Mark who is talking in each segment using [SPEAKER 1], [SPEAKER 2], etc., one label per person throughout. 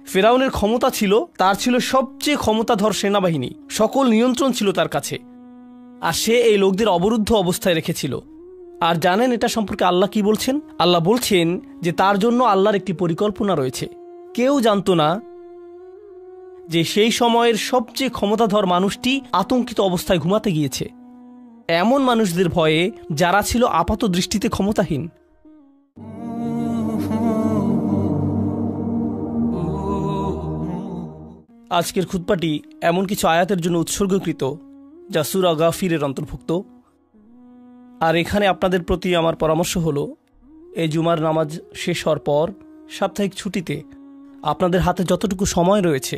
[SPEAKER 1] ফেরাউনের ক্ষমতা ছিল, তার ছিল সবচেয়ে ক্ষমতাধর সেনাবাহিনী, সকল নিয়ন্ত্রণ ছিল তার কাছে, আর সে এই লোকদের অবরুদ্ধ অবস্থায় রেখেছিল। আর জানেন এটা সম্পর্কে আল্লাহ কি বলছেন? আল্লাহ বলছেন যে তার জন্য আল্লাহর একটি পরিকল্পনা রয়েছে। কেউ জানতো না যে সেই সময়ের সবচেয়ে ক্ষমতাধর মানুষটি আতঙ্কিত অবস্থায় ঘুমাতে গিয়েছে, এমন মানুষদের ভয়ে যারা ছিল আপাত দৃষ্টিতে ক্ষমতাহীন। আজকের খুতবাটি এমন কিছু আয়াতের জন্য উৎসর্গকৃত যা সূরা গাফিরের অন্তর্ভুক্ত। আর এখানে আপনাদের প্রতি আমার পরামর্শ হলো, এই জুমার নামাজ শেষ হওয়ার পর সাপ্তাহিক ছুটিতে আপনাদের হাতে যতটুকু সময় রয়েছে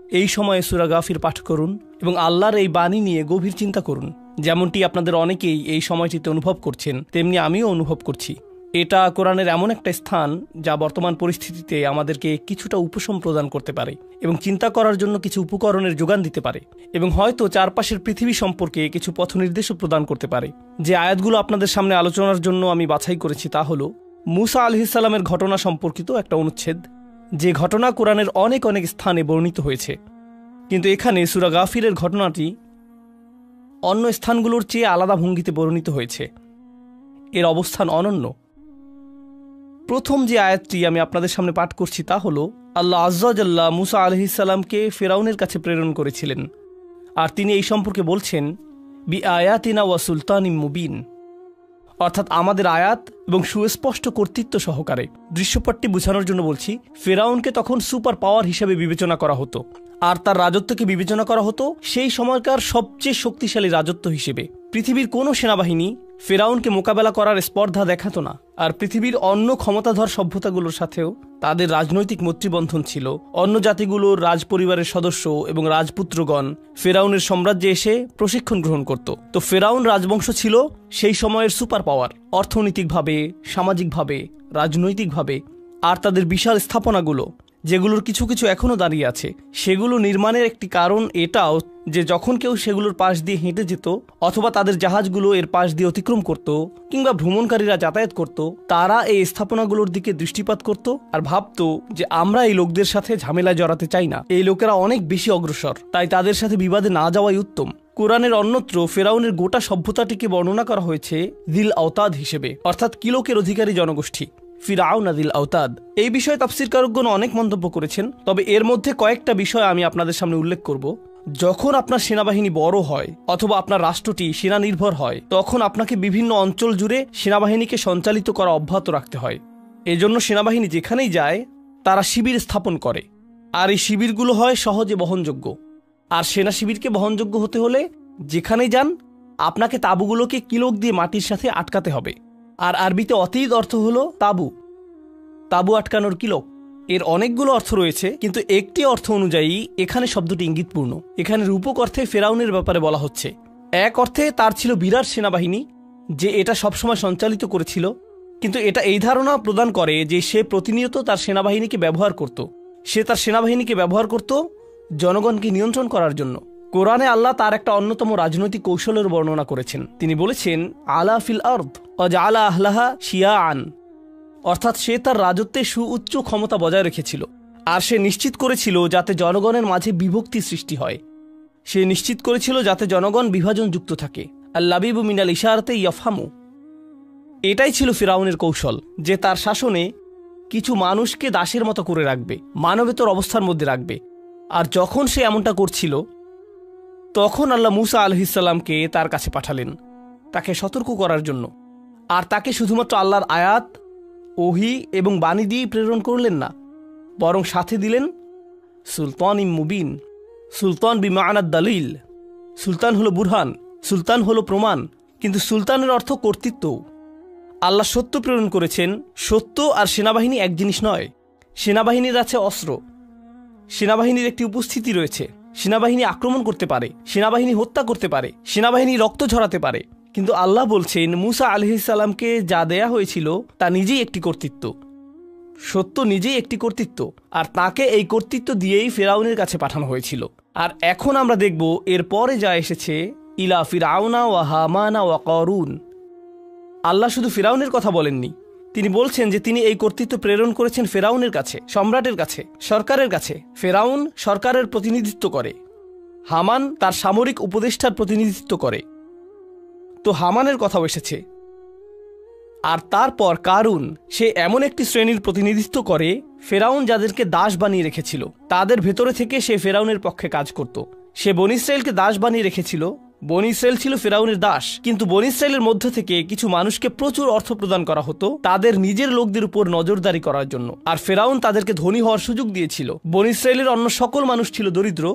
[SPEAKER 1] এই সময়ে সূরা গাফির পাঠ করুন এবং আল্লাহর এই বাণী নিয়ে গভীর চিন্তা করুন। যেমনটি আপনাদের অনেকেই এই সময়টিতে অনুভব করছেন, তেমনি আমিও অনুভব করছি। এটা কোরআনের এমন একটা স্থান যা বর্তমান পরিস্থিতিতে আমাদেরকে কিছুটা উপশম প্রদান করতে পারে এবং চিন্তা করার জন্য কিছু উপকরণের যোগান দিতে পারে এবং হয়তো চারপাশের পৃথিবী সম্পর্কে কিছু পথ নির্দেশও প্রদান করতে পারে। যে আয়াতগুলো আপনাদের সামনে আলোচনার জন্য আমি বাছাই করেছি তা হলো মূসা আলাইহিস সালামের ঘটনা সম্পর্কিত একটা অনুচ্ছেদ, যে ঘটনা কোরআনের অনেক অনেক স্থানে বর্ণিত হয়েছে, কিন্তু এখানে সূরা গাফিরের ঘটনাটি অন্য স্থানগুলোর চেয়ে আলাদা ভঙ্গিতে বর্ণিত হয়েছে। এর অবস্থান অনন্য। প্রথম যে আয়াতটি আমি আপনাদের সামনে পাঠ করছি তা হলো, আল্লাহ আজ্জা ওয়া জাল্লা মূসা আলাইহিস সালামকে ফিরআউনের কাছে প্রেরণ করেছিলেন, আর তিনি এই সম্পর্কে বলছেন বি আয়াতিনা ওয়া সুলতানিম মুবিন, অর্থাৎ আমাদের আয়াত এবং সুস্পষ্ট কর্তৃত্ব সহকারে। দৃশ্যপটটি বোঝানোর জন্য বলছি, ফিরআউনকে তখন সুপার পাওয়ার হিসেবে বিবেচনা করা হতো, আর তার রাজত্বকে বিবেচনা করা হতো সেই সময়কার সবচেয়ে শক্তিশালী রাজত্ব হিসেবে। পৃথিবীর কোনো সেনাবাহিনী ফিরআউনকে মোকাবেলা করার স্পর্ধা দেখাতো না, আর পৃথিবীর অন্য ক্ষমতাধর সভ্যতাগুলোর সাথেও তাদের রাজনৈতিক মৈত্রীবন্ধন ছিল। অন্য জাতিগুলোর রাজপরিবারের সদস্য এবং রাজপুত্রগণ ফিরআউনের সাম্রাজ্যে এসে প্রশিক্ষণ গ্রহণ করত। তো ফিরআউন রাজবংশ ছিল সেই সময়ের সুপার পাওয়ার, অর্থনৈতিকভাবে, সামাজিকভাবে, রাজনৈতিকভাবে। আর তাদের বিশাল স্থাপনাগুলো, যেগুলোর কিছু কিছু এখনও দাঁড়িয়ে আছে, সেগুলো নির্মাণের একটি কারণ এটাও যে যখন কেউ সেগুলোর পাশ দিয়ে হেঁটে যেত অথবা তাদের জাহাজগুলো এর পাশ দিয়ে অতিক্রম করত কিংবা ভ্রমণকারীরা যাতায়াত করত, তারা এই স্থাপনাগুলোর দিকে দৃষ্টিপাত করত আর ভাবত যে আমরা এই লোকদের সাথে ঝামেলায় জড়াতে চাই না, এই লোকেরা অনেক বেশি অগ্রসর, তাই তাদের সাথে বিবাদে না যাওয়াই উত্তম। কোরআনের অন্যত্র ফিরআউনের গোটা সভ্যতাটিকে বর্ণনা করা হয়েছে যিল আওতাদ হিসেবে, অর্থাৎ কিলোকের অধিকারী জনগোষ্ঠী, ফিরআউন যিল আওতাদ। এই বিষয়ে তাফসীরকারগণ অনেক মন্তব্য করেছেন, তবে এর মধ্যে কয়েকটা বিষয় আমি আপনাদের সামনে উল্লেখ করব। যখন আপনার সেনাবাহিনী বড় হয় অথবা আপনার রাষ্ট্রটি সেনা নির্ভর হয়, তখন আপনাকে বিভিন্ন অঞ্চল জুড়ে সেনাবাহিনীকে সঞ্চালিত করা অব্যাহত রাখতে হয়। এজন্য সেনাবাহিনী যেখানেই যায় তারা শিবির স্থাপন করে, আর এই শিবিরগুলো হয় সহজে বহনযোগ্য। আর সেনা শিবিরকে বহনযোগ্য হতে হলে যেখানেই যান আপনাকে তাঁবুগুলোকে কিলোক দিয়ে মাটির সাথে আটকাতে হবে। আর আরবিতে অতীত অর্থ হলো তাঁবু, তাঁবু আটকানোর কিলোক। এর অনেকগুলো অর্থ রয়েছে, কিন্তু একটি অর্থ অনুযায়ী এখানে শব্দটি ইঙ্গিতপূর্ণ। এখানে রূপক অর্থে ফিরআউনের ব্যাপারে বলা হচ্ছে। এক অর্থে তার ছিল বিরাট সেনাবাহিনী যে এটা সবসময় সঞ্চালিত করেছিল, কিন্তু এটা এই ধারণা প্রদান করে যে সে প্রতিনিয়ত তার সেনাবাহিনীকে ব্যবহার করত। সে তার সেনাবাহিনীকে ব্যবহার করত জনগণকে নিয়ন্ত্রণ করার জন্য। কোরআনে আল্লাহ তার একটা অন্যতম রাজনৈতিক কৌশলের বর্ণনা করেছেন। তিনি বলেছেন আলা ফিল আরদ ওয়াজআলা আহলাহা শিয়াআন, অর্থাৎ সে তার রাজত্বে সুউচ্চ ক্ষমতা বজায় রেখেছিল, আর সে নিশ্চিত করেছিল যাতে জনগণের মাঝে বিভক্তি সৃষ্টি হয়। সে নিশ্চিত করেছিল যাতে জনগণ বিভাজনযুক্ত থাকে। আল-লাবিবু মিনাল ইশারাতে ইয়াফহামু। এটাই ছিল ফিরআউনের কৌশল, যে তার শাসনে কিছু মানুষকে দাসের মতো করে রাখবে, মানবেতর অবস্থার মধ্যে রাখবে। আর যখন সে এমনটা করছিল, তখন আল্লাহ মূসা আলাইহিস সালামকে তার কাছে পাঠালেন তাকে সতর্ক করার জন্য। আর তাকে শুধুমাত্র আল্লাহর আয়াত, ওহী এবং বাণী দিয়েই প্রেরণ করলেন না, বরং সাথে দিলেন সুলতানিম মুবিন। সুলতান বিমানাদ দালিল। সুলতান হলো বুরহান, সুলতান হলো প্রমাণ, কিন্তু সুলতানের অর্থ কর্তৃত্ব। আল্লাহ সত্য প্রেরণ করেছেন। সত্য আর সেনাবাহিনী এক জিনিস নয়। সেনাবাহিনীর আছে অস্ত্র, সেনাবাহিনীর একটি উপস্থিতি রয়েছে, সেনাবাহিনী আক্রমণ করতে পারে, সেনাবাহিনী হত্যা করতে পারে, সেনাবাহিনী রক্ত ঝরাতে পারে। কিন্তু আল্লাহ বলছেন মূসা আলাইহিস সালামকে যা দেয়া হয়েছিল তা নিজেই একটি কর্তৃত্ব। সত্য নিজেই একটি কর্তৃত্ব, আর তাকে এই কর্তৃত্ব দিয়েই ফিরআউনের কাছে পাঠানো হয়েছিল। আর এখন আমরা দেখব এর পরে যা এসেছে, ইলা ফিরআউনা ওয়া হামানা ওয়া কারুন। আল্লাহ শুধু ফিরআউনের কথা বলেননি, তিনি বলছেন যে তিনি এই কর্তৃত্ব প্রেরণ করেছেন ফেরাউনের কাছে, সম্রাটের কাছে, সরকারের কাছে। ফেরাউন সরকারের প্রতিনিধিত্ব করে, হামান তার সামরিক উপদেষ্টার প্রতিনিধিত্ব করে। তো হামানের কথাও এসেছে। আর তারপর কারুন, সে এমন একটি শ্রেণীর প্রতিনিধিত্ব করে ফেরাউন যাদেরকে দাস বানিয়ে রেখেছিল, তাদের ভেতরে থেকে সে ফেরাউনের পক্ষে কাজ করত। সে বনী ইসরায়েলকে দাস বানিয়ে রেখেছিল। বনী ইসরায়েল ছিল ফেরাউনের দাস, কিন্তু বনী ইসরায়েলের মধ্য থেকে কিছু মানুষকে প্রচুর অর্থ প্রদান করা হতো তাদের নিজের লোকদের উপর নজরদারি করার জন্য। আর ফেরাউন তাদেরকে ধনী হওয়ার সুযোগ দিয়েছিল। বনী ইসরায়েলের অন্য সকল মানুষ ছিল দরিদ্র,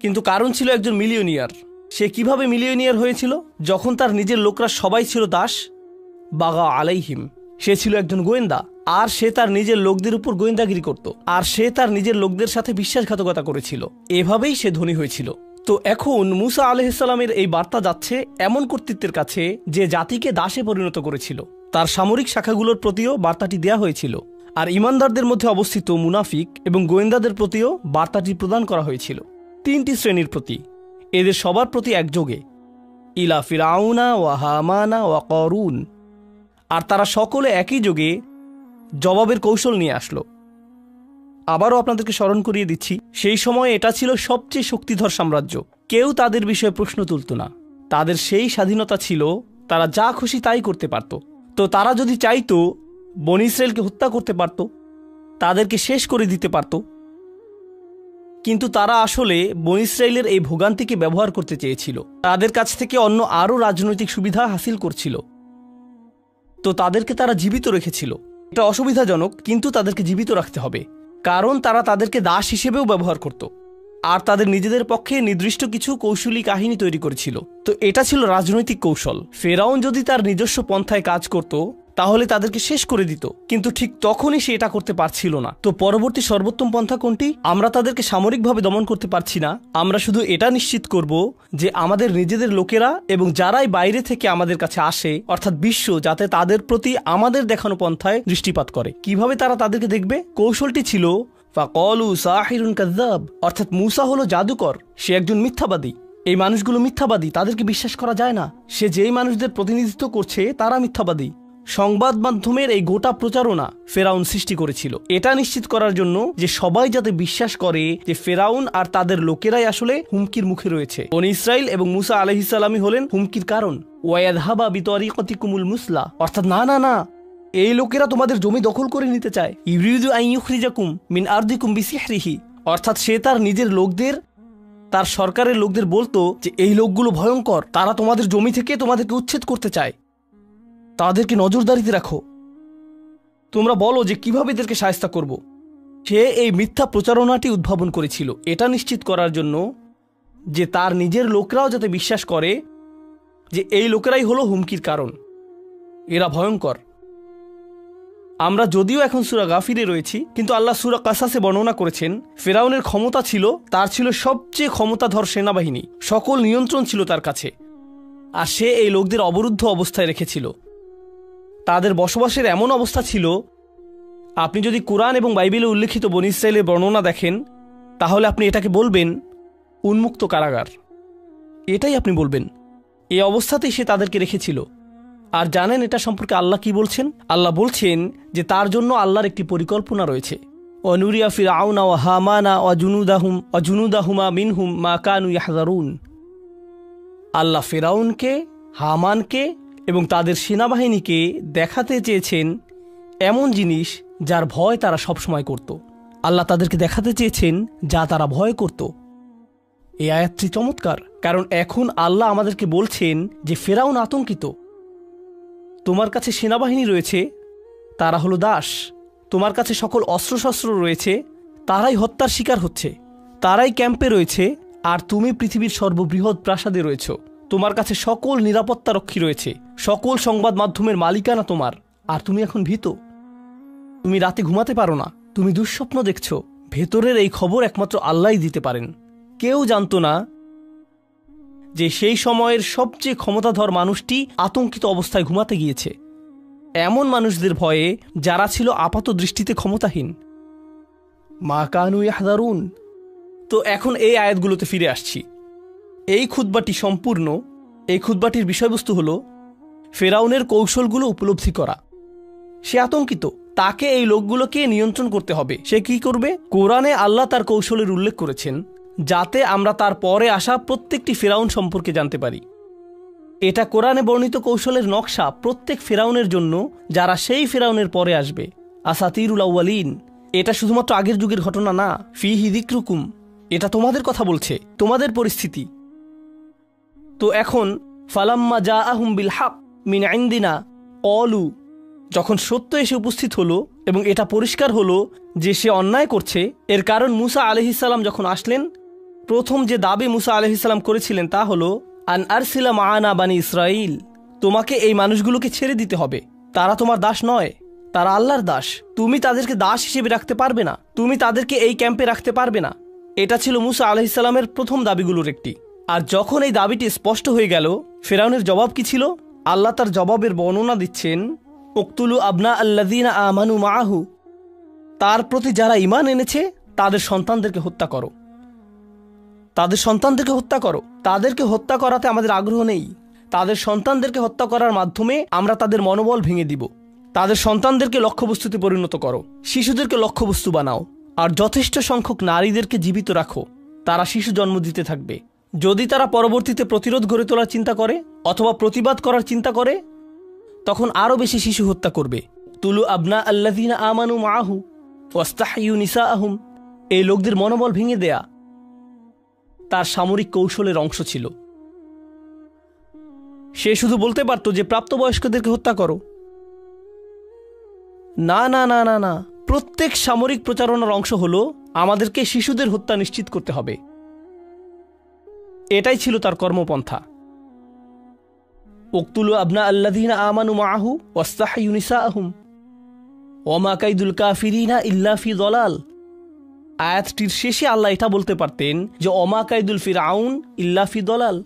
[SPEAKER 1] কিন্তু কারুন ছিল একজন মিলিয়নিয়ার। সে কিভাবে মিলিয়নিয়ার হয়েছিল? যখন তার নিজের লোকরা সবাই ছিল দাস, বাগা আলাইহিম, সে ছিল একজন গোয়েন্দা, আর সে তার নিজের লোকদের উপর গোয়েন্দাগিরি করত, আর সে তার নিজের লোকদের সাথে বিশ্বাসঘাতকতা করেছিল। এভাবেই সে ধনী হয়েছিল। তো এখন মুসা আলাইহিসসালামের এই বার্তা যাচ্ছে এমন কর্তৃত্বের কাছে যে জাতিকে দাসে পরিণত করেছিল। তার সামরিক শাখাগুলোর প্রতিও বার্তাটি দেয়া হয়েছিল। আর ইমানদারদের মধ্যে অবস্থিত মুনাফিক এবং গোয়েন্দাদের প্রতিও বার্তাটি প্রদান করা হয়েছিল। 3টি শ্রেণীর প্রতি, এদের সবার প্রতি একযোগে, ইলা ফিরাউনা ওয়া হামানা ওয়া কারুন। আর তারা সকলে একই যোগে জবাবের কৌশল নিয়ে আসলো। আবারও আপনাদেরকে স্মরণ করিয়ে দিচ্ছি, সেই সময় এটা ছিল সবচেয়ে শক্তিধর সাম্রাজ্য। কেউ তাদের বিষয়ে প্রশ্ন তুলত না। তাদের সেই স্বাধীনতা ছিল, তারা যা খুশি তাই করতে পারত। তো তারা যদি চাইতো বনী ইসরায়েলকে হত্যা করতে পারত, তাদেরকে শেষ করে দিতে পারত। কিন্তু তারা আসলে বনী ইসরায়েলের এই ভোগান্তিকে ব্যবহার করতে চেয়েছিল। তাদের কাছ থেকে অন্য আরও রাজনৈতিক সুবিধা হাসিল করছিল। তো তাদেরকে তারা জীবিত রেখেছিল। এটা অসুবিধাজনক, কিন্তু তাদেরকে জীবিত রাখতে হবে, কারণ তারা তাদেরকে দাস হিসেবেও ব্যবহার করত। আর তাদের নিজেদের পক্ষে নির্দিষ্ট কিছু কৌশলী কাহিনী তৈরি করেছিল। তো এটা ছিল রাজনৈতিক কৌশল। ফেরাউন যদি তার নিজস্ব পন্থায় কাজ করত, তাহলে তাদেরকে শেষ করে দিত, কিন্তু ঠিক তখনই সে এটা করতে পারছিল না। তো পরবর্তী সর্বোত্তম পন্থা কোনটি? আমরা তাদেরকে সামরিকভাবে দমন করতে পারছি না, আমরা শুধু এটা নিশ্চিত করব যে আমাদের নিজেদের লোকেরা এবং যারাই বাইরে থেকে আমাদের কাছে আসে, অর্থাৎ বিশ্ব, যাতে তাদের প্রতি আমাদের দেখানো পন্থায় দৃষ্টিপাত করে। কিভাবে তারা তাদেরকে দেখবে? কৌশলটি ছিল ফাকালু সাহিরুন কাযযাব, অর্থাৎ মুসা হলো জাদুকর, সে একজন মিথ্যাবাদী। এই মানুষগুলো মিথ্যাবাদী, তাদেরকে বিশ্বাস করা যায় না। সে যেই মানুষদের প্রতিনিধিত্ব করছে তারা মিথ্যাবাদী। সংবাদ মাধ্যমের এই গোটা প্রচারণা ফেরাউন সৃষ্টি করেছিল, এটা নিশ্চিত করার জন্য যে সবাই যাতে বিশ্বাস করে যে ফেরাউন আর তাদের লোকেরাই আসলে হুমকির মুখে রয়েছে। বনী ইসরাইল এবং মুসা আলাইহিস সালামই হলেন হুমকির কারণ। ওয়ায়াযহাবা বিতরিকাতিকুমুল মুসলা, অর্থাৎ না না না, এই লোকেরা তোমাদের জমি দখল করে নিতে চায়। ইউরিদু আন ইউখরিজাকুম মিন আরদিকুম বিসিহরিহি, অর্থাৎ সে তার নিজের লোকদের, তার সরকারের লোকদের বলতো যে এই লোকগুলো ভয়ঙ্কর, তারা তোমাদের জমি থেকে তোমাদেরকে উচ্ছেদ করতে চায়, তাদেরকে নজরদারিতে রাখো। তোমরা বলো যে কিভাবে এদেরকে শায়েস্তা করব। সে এই মিথ্যা প্রচারণাটি উদ্ভাবন করেছিল এটা নিশ্চিত করার জন্য যে তার নিজের লোকরাও যাতে বিশ্বাস করে যে এই লোকেরাই হলো হুমকির কারণ, এরা ভয়ঙ্কর। আমরা যদিও এখন সূরা গাফিরে রয়েছি, কিন্তু আল্লাহ সূরা কাসাসে বর্ণনা করেছেন ফেরাউনের ক্ষমতা ছিল, তার ছিল সবচেয়ে ক্ষমতাধর সেনাবাহিনী, সকল নিয়ন্ত্রণ ছিল তার কাছে। আর সে এই লোকদের অবরুদ্ধ অবস্থায় রেখেছিল। তাদের বসবাসের এমন অবস্থা ছিল, আপনি যদি কোরআন এবং বাইবেলে উল্লেখিত বনী ইসরায়েলের বর্ণনা দেখেন, তাহলে আপনি এটাকে বলবেন উন্মুক্ত কারাগার, এটাই আপনি বলবেন। এই অবস্থাতেই সে তাদেরকে রেখেছিল। আর জানেন এটা সম্পর্কে আল্লাহ কি বলছেন? আল্লাহ বলছেন যে তার জন্য আল্লাহর একটি পরিকল্পনা রয়েছে। অনুরিয়া ফিরআউনা ওয়া হামানা ওয়া জুনুদাহুমা মিনহুম মা কানু ইয়াহযারুন। আল্লাহ ফেরাউনকে, হামানকে এবং তাদের সেনাবাহিনীকে দেখাতে চেয়েছেন এমন জিনিস যার ভয় তারা সবসময় করত। আল্লাহ তাদেরকে দেখাতে চেয়েছেন যা তারা ভয় করত। এই আয়াতটি চমৎকার, কারণ এখন আল্লাহ আমাদেরকে বলছেন যে ফেরাউন আতঙ্কিত, তোমার কাছে সেনাবাহিনী রয়েছে, তারা হলো দাস, তোমার কাছে সকল অস্ত্রশস্ত্র রয়েছে, তারাই হত্যার শিকার হচ্ছে, তারাই ক্যাম্পে রয়েছে, আর তুমি পৃথিবীর সর্ববৃহৎ প্রাসাদে রয়েছ, তোমার কাছে সকল নিরাপত্তা রক্ষী রয়েছে, সকল সংবাদ মাধ্যমের মালিকানা তোমার, আর তুমি এখন ভীত, তুমি রাতে ঘুমাতে পারো না, তুমি দুঃস্বপ্ন দেখছো। ভেতরের এই খবর একমাত্র আল্লাহই দিতে পারেন। কেউ জানতো না যে সেই সময়ের সবচেয়ে ক্ষমতাধর মানুষটি আতঙ্কিত অবস্থায় ঘুমাতে গিয়েছে, এমন মানুষদের ভয়ে যারা ছিল আপাত দৃষ্টিতে ক্ষমতাহীন। মা কানু ইয়াহযারুন। তো এখন এই আয়াতগুলোতে ফিরে আসছি। এই খুতবাটি সম্পূর্ণ, এই খুতবাটির বিষয়বস্তু হলো ফেরাউনের কৌশলগুলো উপলব্ধি করা সে আতঙ্কিত। তাকে এই লোকগুলোকে নিয়ন্ত্রণ করতে হবে। সে কি করবে? কোরআনে আল্লাহ তার কৌশলের উল্লেখ করেছেন যাতে আমরা তার পরে আসা প্রত্যেকটি ফেরাউন সম্পর্কে জানতে পারি। এটা কোরআনে বর্ণিত কৌশলের নকশা প্রত্যেক ফেরাউনের জন্য যারা সেই ফেরাউনের পরে আসবে। আসাতিরুল আউয়ালিন, এটা শুধুমাত্র আগের যুগের ঘটনা না। ফিহি যিকরুকুম, এটা তোমাদের কথা বলছে, তোমাদের পরিস্থিতি। তো এখন ফালাম্মা জাআহুম বিল হক মিন ইনদিনা ক্বালু, যখন সত্য এসে উপস্থিত হলো এবং এটা পরিষ্কার হলো যে সে অন্যায় করছে, এর কারণ মুসা আলাইহিস সালাম যখন আসলেন, প্রথম যে দাবি মুসা আলাইহিস সালাম করেছিলেন তা হলো আন আরসিলা মাআনা বানি ইসরাইল, তোমাকে এই মানুষগুলোকে ছেড়ে দিতে হবে। তারা তোমার দাস নয়, তারা আল্লাহর দাস। তুমি তাদেরকে দাস হিসেবে রাখতে পারবে না, তুমি তাদেরকে এই ক্যাম্পে রাখতে পারবে না। এটা ছিল মুসা আলাইহিস সালামের প্রথম দাবিগুলোর একটি। আর যখন এই দাবিটি স্পষ্ট হয়ে গেল, ফেরাউনের জবাব কি ছিল? আল্লাহ তার জবাবের বর্ণনা দিচ্ছেন, উকতুলু আবনা আল্লাযীনা আমানু মাআহু, তার প্রতি যারা ঈমান এনেছে তাদের সন্তানদেরকে হত্যা করো, তাদের সন্তানদেরকে হত্যা করো। তাদেরকে হত্যা করাতে আমাদের আগ্রহ নেই। তাদের সন্তানদেরকে হত্যা করার মাধ্যমে আমরা তাদের মনোবল ভেঙে দিব। তাদের সন্তানদেরকে লক্ষ্যবস্তুতে পরিণত করো, শিশুদেরকে লক্ষ্যবস্তু বানাও, আর যথেষ্ট সংখ্যক নারীদেরকে জীবিত রাখো। তারা শিশু জন্ম দিতে থাকবে। যদি তারা পরবর্তীতে প্রতিরোধ গড়ে তোলার চিন্তা করে অথবা প্রতিবাদ করার চিন্তা করে, তখন আরও বেশি শিশু হত্যা করবে। তুলু আবনা আল্লাযীনা আমানু মাআহু ওয়াস্তাহইয়ু নিসাআহুম, এই লোকদের মনোবল ভেঙে দেয়া তার সামরিক কৌশলের অংশ ছিল। সে শুধু বলতে পারত যে প্রাপ্তবয়স্কদেরকে হত্যা করো। না না না না না, প্রত্যেক সামরিক প্রচারণার অংশ হলো আমাদেরকে শিশুদের হত্যা নিশ্চিত করতে হবে। এটাই ছিল তার কর্মপন্থা। উকতুলু আবনা আল্লাযীনা আমানু মাআহু ওয়াস্তাহইয়ু নিসাআহুম ওয়ামা কাইদুল কাফিরিনা ইল্লা ফি যালাল। আয়াতটির শেষে আল্লাহ এটা বলতে পারতেন যে ওমা কাইদুল ফিরআউন ইল্লা ফি যালাল,